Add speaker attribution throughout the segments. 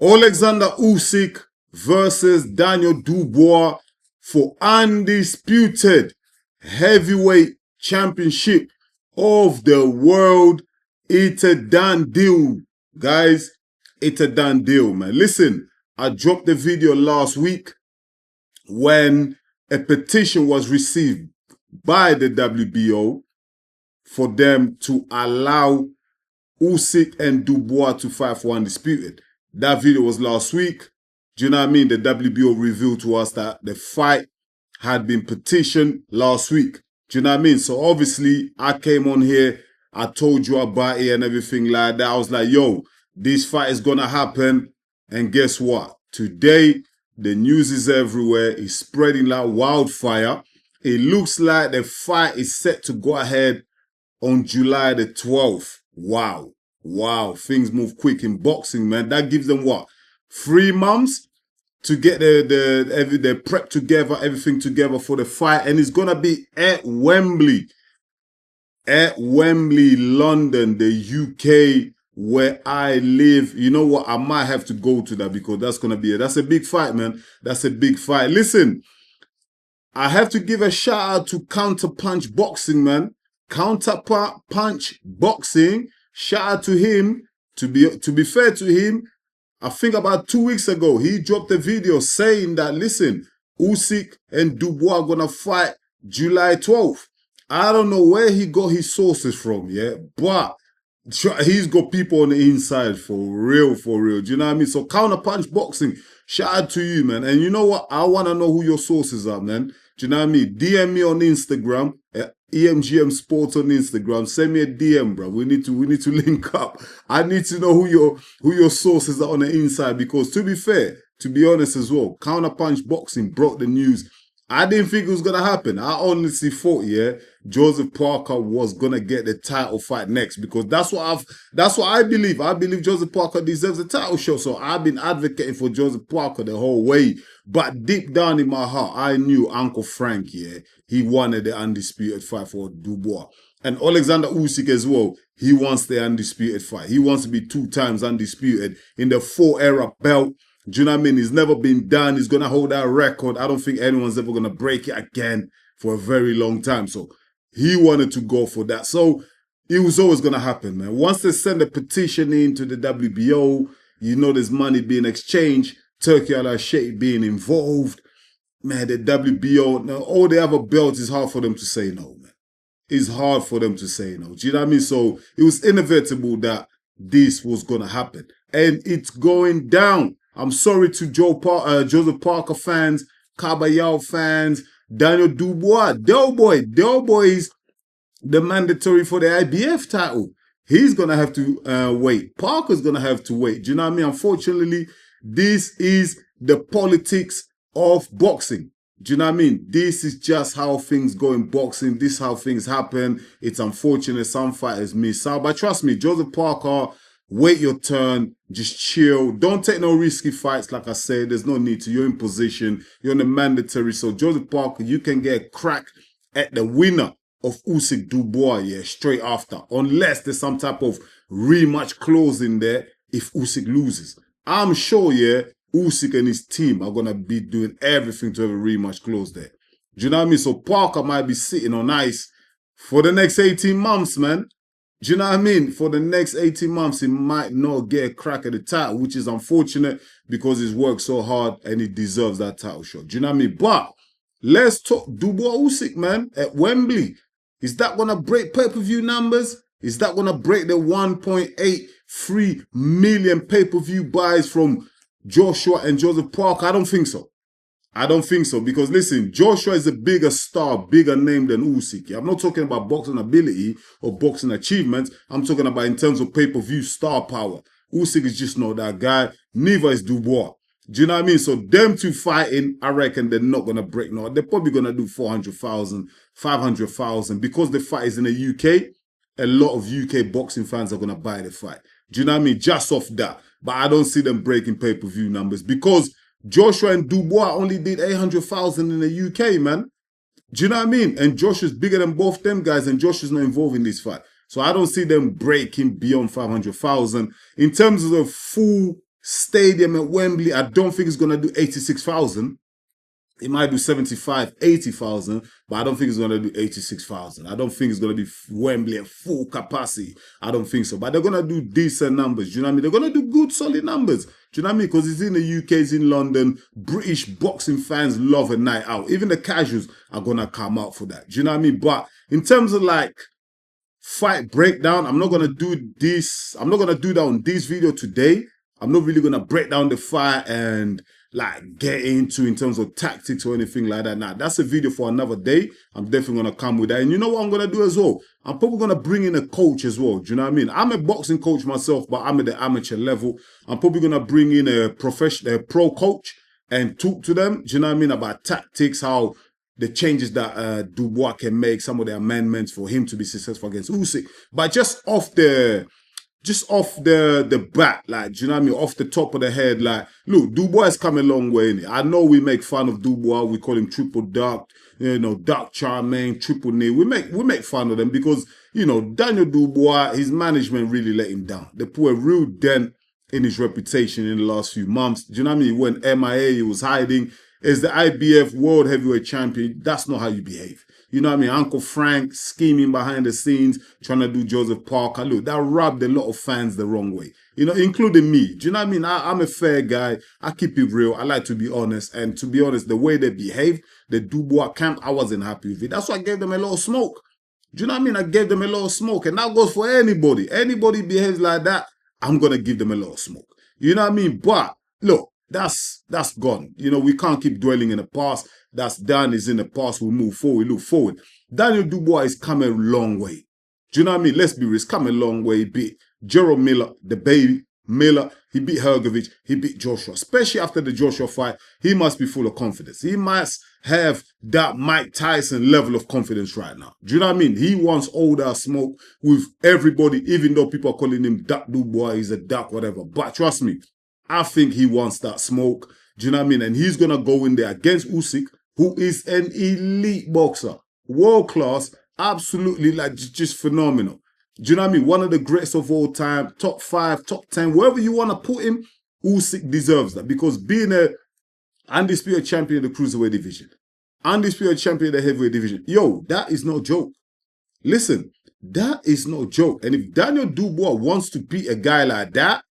Speaker 1: Oleksandr Usyk versus Daniel Dubois for undisputed heavyweight championship of the world. It's a done deal, guys. It's a done deal, man. Listen, I dropped the video last week when a petition was received by the WBO for them to allow Usyk and Dubois to fight for undisputed. That video was last week. Do you know what I mean? The WBO revealed to us that the fight had been petitioned last week. Do you know what I mean? So obviously, I came on here, I told you about it and everything like that. I was like, yo, this fight is going to happen. And guess what? Today, the news is everywhere. It's spreading like wildfire. It looks like the fight is set to go ahead on July the 12th. Wow. Wow. Things move quick in boxing, man. That gives them what? 3 months to get the prep together, everything together for the fight. And it's going to be at Wembley. At Wembley, London, the UK, where I live. You know what? I might have to go to that because that's going to be that's a big fight, man. That's a big fight. Listen, I have to give a shout out to Counter Punch Boxing, man. Counter Punch Boxing. Shout out to him. To be fair to him, I think about 2 weeks ago, he dropped a video saying that, listen, Usyk and Dubois are going to fight July 12th. I don't know where he got his sources from, yeah, but he's got people on the inside for real, for real. Do you know what I mean? So Counter Punch Boxing, shout out to you, man. And you know what? I want to know who your sources are, man. Do you know what I mean? DM me on Instagram, EMGM Sports on Instagram. Send me a DM, bro. We need to link up. I need to know who your sources are on the inside because, to be fair, to be honest as well, Counter Punch Boxing broke the news. I didn't think it was gonna happen. I honestly thought, yeah, Joseph Parker was gonna get the title fight next because that's what I believe. I believe Joseph Parker deserves a title shot. So I've been advocating for Joseph Parker the whole way. But deep down in my heart, I knew Uncle Frank, yeah, he wanted the undisputed fight for Dubois. And Oleksandr Usyk as well, he wants the undisputed fight. He wants to be 2 times undisputed in the 4-era belt. Do you know what I mean? He's never been done. He's going to hold that record. I don't think anyone's ever going to break it again for a very long time. So he wanted to go for that. So it was always going to happen, man. Once they send a petition in to the WBO, you know there's money being exchanged, Turkey al-Sheikh being involved. Man, the WBO, all the other belts, is hard for them to say no, man. It's hard for them to say no. Do you know what I mean? So it was inevitable that this was going to happen. And it's going down. I'm sorry to Joseph Parker fans, Kabayao fans, Daniel Dubois. Del Boy is the mandatory for the IBF title. He's going to have to wait. Parker's going to have to wait. Do you know what I mean? Unfortunately, this is the politics of boxing. Do you know what I mean? This is just how things go in boxing. This is how things happen. It's unfortunate some fighters miss out. But trust me, Joseph Parker, wait your turn. Just chill. Don't take no risky fights. Like I said, there's no need to. You're in position. You're in the mandatory. So Joseph Parker, you can get a crack at the winner of Usyk Dubois, yeah, straight after. Unless there's some type of rematch clause in there if Usyk loses. I'm sure, yeah, Usyk and his team are going to be doing everything to have a rematch clause there. Do you know what I mean? So Parker might be sitting on ice for the next 18 months, man. Do you know what I mean? For the next 18 months, he might not get a crack at the title, which is unfortunate because he's worked so hard and he deserves that title shot. Do you know what I mean? But let's talk Dubois Usyk, man, at Wembley. Is that going to break pay-per-view numbers? Is that going to break the 1.83 million pay-per-view buys from Joshua and Joseph Parker? I don't think so. I don't think so because, listen, Joshua is a bigger star, bigger name than Usyk. I'm not talking about boxing ability or boxing achievements. I'm talking about in terms of pay-per-view star power. Usyk is just not that guy. Neither is Dubois. Do you know what I mean? So them two fighting, I reckon they're not going to break no. They're probably going to do 400,000, 500,000 because the fight is in the UK. A lot of UK boxing fans are going to buy the fight. Do you know what I mean? Just off that. But I don't see them breaking pay-per-view numbers because Joshua and Dubois only did 800,000 in the UK, man. Do you know what I mean? And Joshua's bigger than both them guys, and Joshua's not involved in this fight. So I don't see them breaking beyond 500,000. In terms of the full stadium at Wembley, I don't think it's going to do 86,000. It might do 75, 80,000, but I don't think it's going to do 86,000. I don't think it's going to be Wembley at full capacity. I don't think so. But they're going to do decent numbers. Do you know what I mean? They're going to do good, solid numbers. Do you know what I mean? Because it's in the UK, it's in London. British boxing fans love a night out. Even the casuals are going to come out for that. Do you know what I mean? But in terms of like fight breakdown, I'm not going to do this. I'm not going to do that on this video today. I'm not really going to break down the fight and like get into in terms of tactics or anything like that. Now, that's a video for another day. I'm definitely going to come with that. And you know what I'm going to do as well? I'm probably going to bring in a coach as well. Do you know what I mean? I'm a boxing coach myself, but I'm at the amateur level. I'm probably going to bring in a pro coach and talk to them. Do you know what I mean? About tactics, how the changes that Dubois can make, some of the amendments for him to be successful against Usyk. But just off the bat, like, do you know what I mean? Off the top of the head, like, look, Dubois has come a long way, innit? I know we make fun of Dubois, we call him triple duck, you know, duck charmaine, triple knee. We make fun of them because, you know, Daniel Dubois, his management really let him down. They put a real dent in his reputation in the last few months. Do you know what I mean? He went MIA, he was hiding. As the IBF World Heavyweight Champion, that's not how you behave. You know what I mean? Uncle Frank scheming behind the scenes, trying to do Joseph Parker. Look, that rubbed a lot of fans the wrong way, you know, including me. Do you know what I mean? I'm a fair guy. I keep it real. I like to be honest. And to be honest, the way they behaved, the Dubois camp, I wasn't happy with it. That's why I gave them a lot of smoke. Do you know what I mean? I gave them a lot of smoke. And that goes for anybody. Anybody behaves like that, I'm going to give them a lot of smoke. You know what I mean? But look, that's gone. You know, we can't keep dwelling in the past. That's done, is in the past. We'll move forward, we look forward. Daniel Dubois is come a long way. Do you know what I mean? Let's be real, it's come a long way. He beat Gerald Miller, the baby Miller. He beat Hrgovic. He beat Joshua. Especially after the Joshua fight, he must be full of confidence. He must have that Mike Tyson level of confidence right now. Do you know what I mean? He wants all that smoke with everybody, even though people are calling him Duck Dubois, he's a duck, whatever. But trust me, I think he wants that smoke. Do you know what I mean? And he's going to go in there against Usyk, who is an elite boxer. World class, absolutely, like, just phenomenal. Do you know what I mean? One of the greatest of all time, top 5, top 10, wherever you want to put him, Usyk deserves that. Because being a undisputed champion of the cruiserweight division, undisputed champion of the heavyweight division, yo, that is no joke. Listen, that is no joke. And if Daniel Dubois wants to beat a guy like that,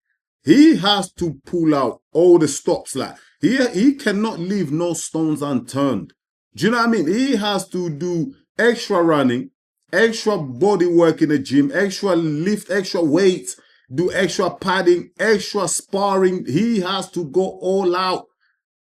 Speaker 1: he has to pull out all the stops. Like, he cannot leave no stones unturned. Do you know what I mean? He has to do extra running, extra body work in the gym, extra lift, extra weight, do extra padding, extra sparring. He has to go all out.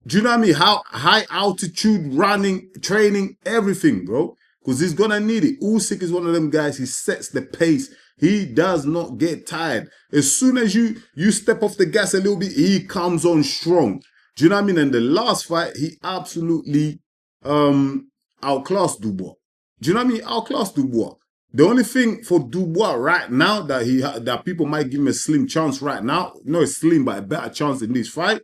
Speaker 1: Do you know what I mean? How high altitude running, training, everything, bro. Because he's going to need it. Usyk is one of them guys, he sets the pace. He does not get tired. As soon as you step off the gas a little bit, he comes on strong. Do you know what I mean? And the last fight, he absolutely outclassed Dubois. Do you know what I mean? Outclassed Dubois. The only thing for Dubois right now that people might give him a slim chance right now, not a slim, but a better chance in this fight,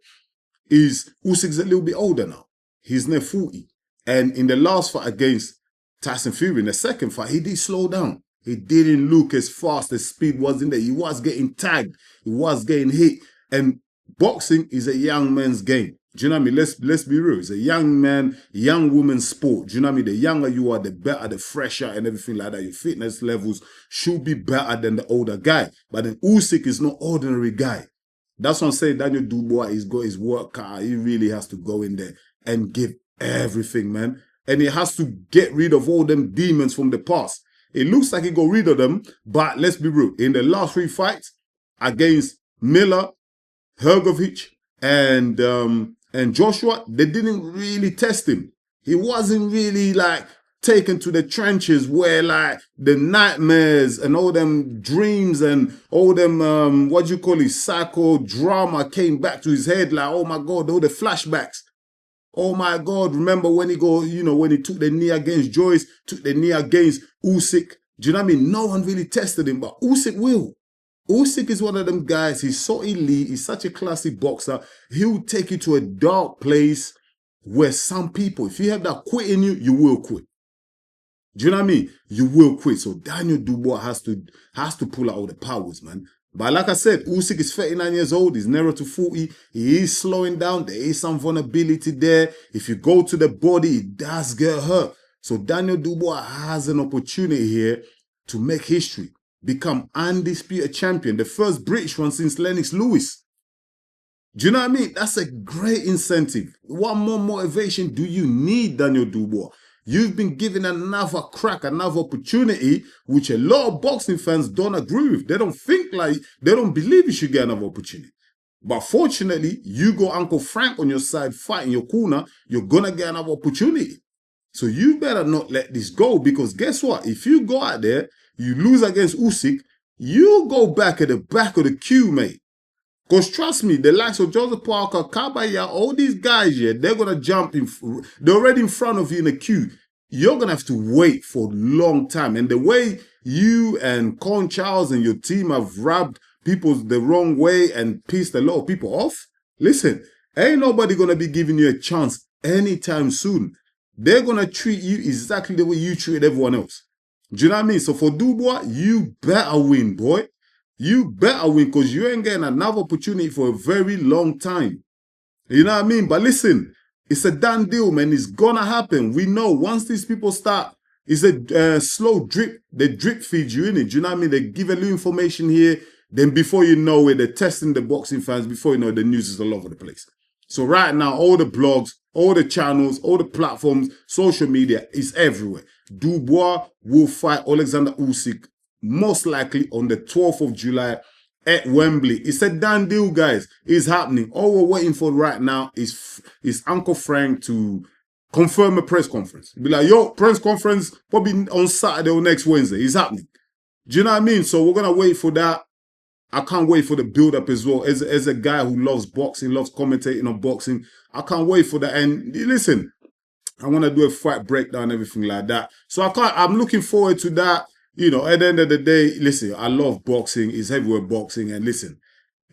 Speaker 1: is Usyk's a little bit older now. He's near 40. And in the last fight against Tyson Fury, in the second fight, he did slow down. He didn't look as fast, as speed wasn't there. He was getting tagged. He was getting hit. And boxing is a young man's game. Do you know what I mean? Let's be real. It's a young man, young woman's sport. Do you know what I mean? The younger you are, the better, the fresher and everything like that. Your fitness levels should be better than the older guy. But then Usyk is no ordinary guy. That's what I'm saying. Daniel Dubois, he's got his work cut. He really has to go in there and give everything, man. And he has to get rid of all them demons from the past. It looks like he got rid of them, but let's be real. In the last 3 fights against Miller, Hrgovic, and Joshua, they didn't really test him. He wasn't really like taken to the trenches where like the nightmares and all them dreams and all them, what do you call it, psychodrama came back to his head. Like, oh my God, all the flashbacks. Oh my God, remember when he when he took the knee against Joyce, took the knee against Usyk. Do you know what I mean? No one really tested him, but Usyk will. Usyk is one of them guys. He's so elite. He's such a classy boxer. He'll take you to a dark place where some people, if you have that quit in you, you will quit. Do you know what I mean? You will quit. So Daniel Dubois has to pull out all the powers, man. But like I said, Usyk is 39 years old. He's nearer to 40. He is slowing down. There is some vulnerability there. If you go to the body, it does get hurt. So Daniel Dubois has an opportunity here to make history, become undisputed champion, the first British one since Lennox Lewis. Do you know what I mean? That's a great incentive. What more motivation do you need, Daniel Dubois? You've been given another crack, another opportunity, which a lot of boxing fans don't agree with. They don't believe you should get another opportunity. But fortunately, you got Uncle Frank on your side fighting your corner, you're going to get another opportunity. So you better not let this go, because guess what? If you go out there, you lose against Usyk, you go back at the back of the queue, mate. Because trust me, the likes of Joseph Parker, Kabaya, all these guys here, they're going to jump in. They're already in front of you in the queue. You're going to have to wait for a long time. And the way you and Con Charles and your team have rubbed people the wrong way and pissed a lot of people off, listen, ain't nobody going to be giving you a chance anytime soon. They're going to treat you exactly the way you treat everyone else. Do you know what I mean? So for Dubois, you better win, boy. You better win, because you ain't getting another opportunity for a very long time. You know what I mean? But listen, it's a done deal, man. It's gonna happen. We know once these people start, it's a slow drip. They drip feed you in it. Do you know what I mean? They give a little information here. Then before you know it, they're testing the boxing fans. Before you know it, the news is all over the place. So right now, all the blogs, all the channels, all the platforms, social media is everywhere. Dubois will fight Oleksandr Usyk most likely on the 12th of July at Wembley. It's a done deal, guys. It's happening. All we're waiting for right now is Uncle Frank to confirm a press conference. Be like, yo, press conference probably on Saturday or next Wednesday. It's happening. Do you know what I mean? So we're going to wait for that. I can't wait for the build-up as well. As a guy who loves boxing, loves commentating on boxing, I can't wait for that. And listen, I want to do a fight breakdown, everything like that. So I'm looking forward to that. You know, at the end of the day, listen, I love boxing. It's heavyweight boxing. And listen,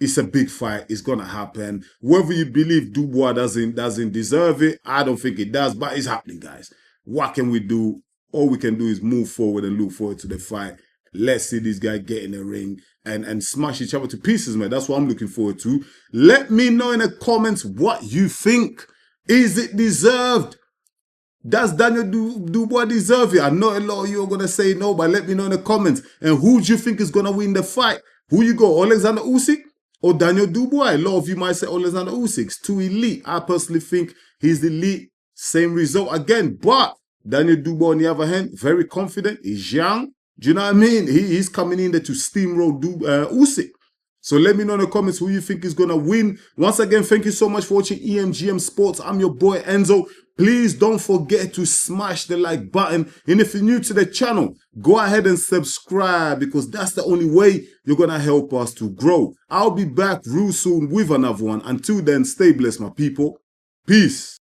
Speaker 1: it's a big fight. It's going to happen. Whether you believe Dubois doesn't deserve it, I don't think it does. But it's happening, guys. What can we do? All we can do is move forward and look forward to the fight. Let's see this guy get in the ring and smash each other to pieces, man. That's what I'm looking forward to. Let me know in the comments what you think. Is it deserved? Does Daniel Dubois deserve it? I know a lot of you are going to say no, but let me know in the comments. And who do you think is going to win the fight? Who you go, Oleksandr Usyk or Daniel Dubois? A lot of you might say Oleksandr Usyk's too elite. I personally think he's elite. Same result again. But Daniel Dubois, on the other hand, very confident. He's young. Do you know what I mean? He's coming in there to steamroll Usyk. So let me know in the comments who you think is going to win. Once again, thank you so much for watching EMGM Sports. I'm your boy Enzo. Please don't forget to smash the like button. And if you're new to the channel, go ahead and subscribe, because that's the only way you're going to help us to grow. I'll be back real soon with another one. Until then, stay blessed, my people. Peace.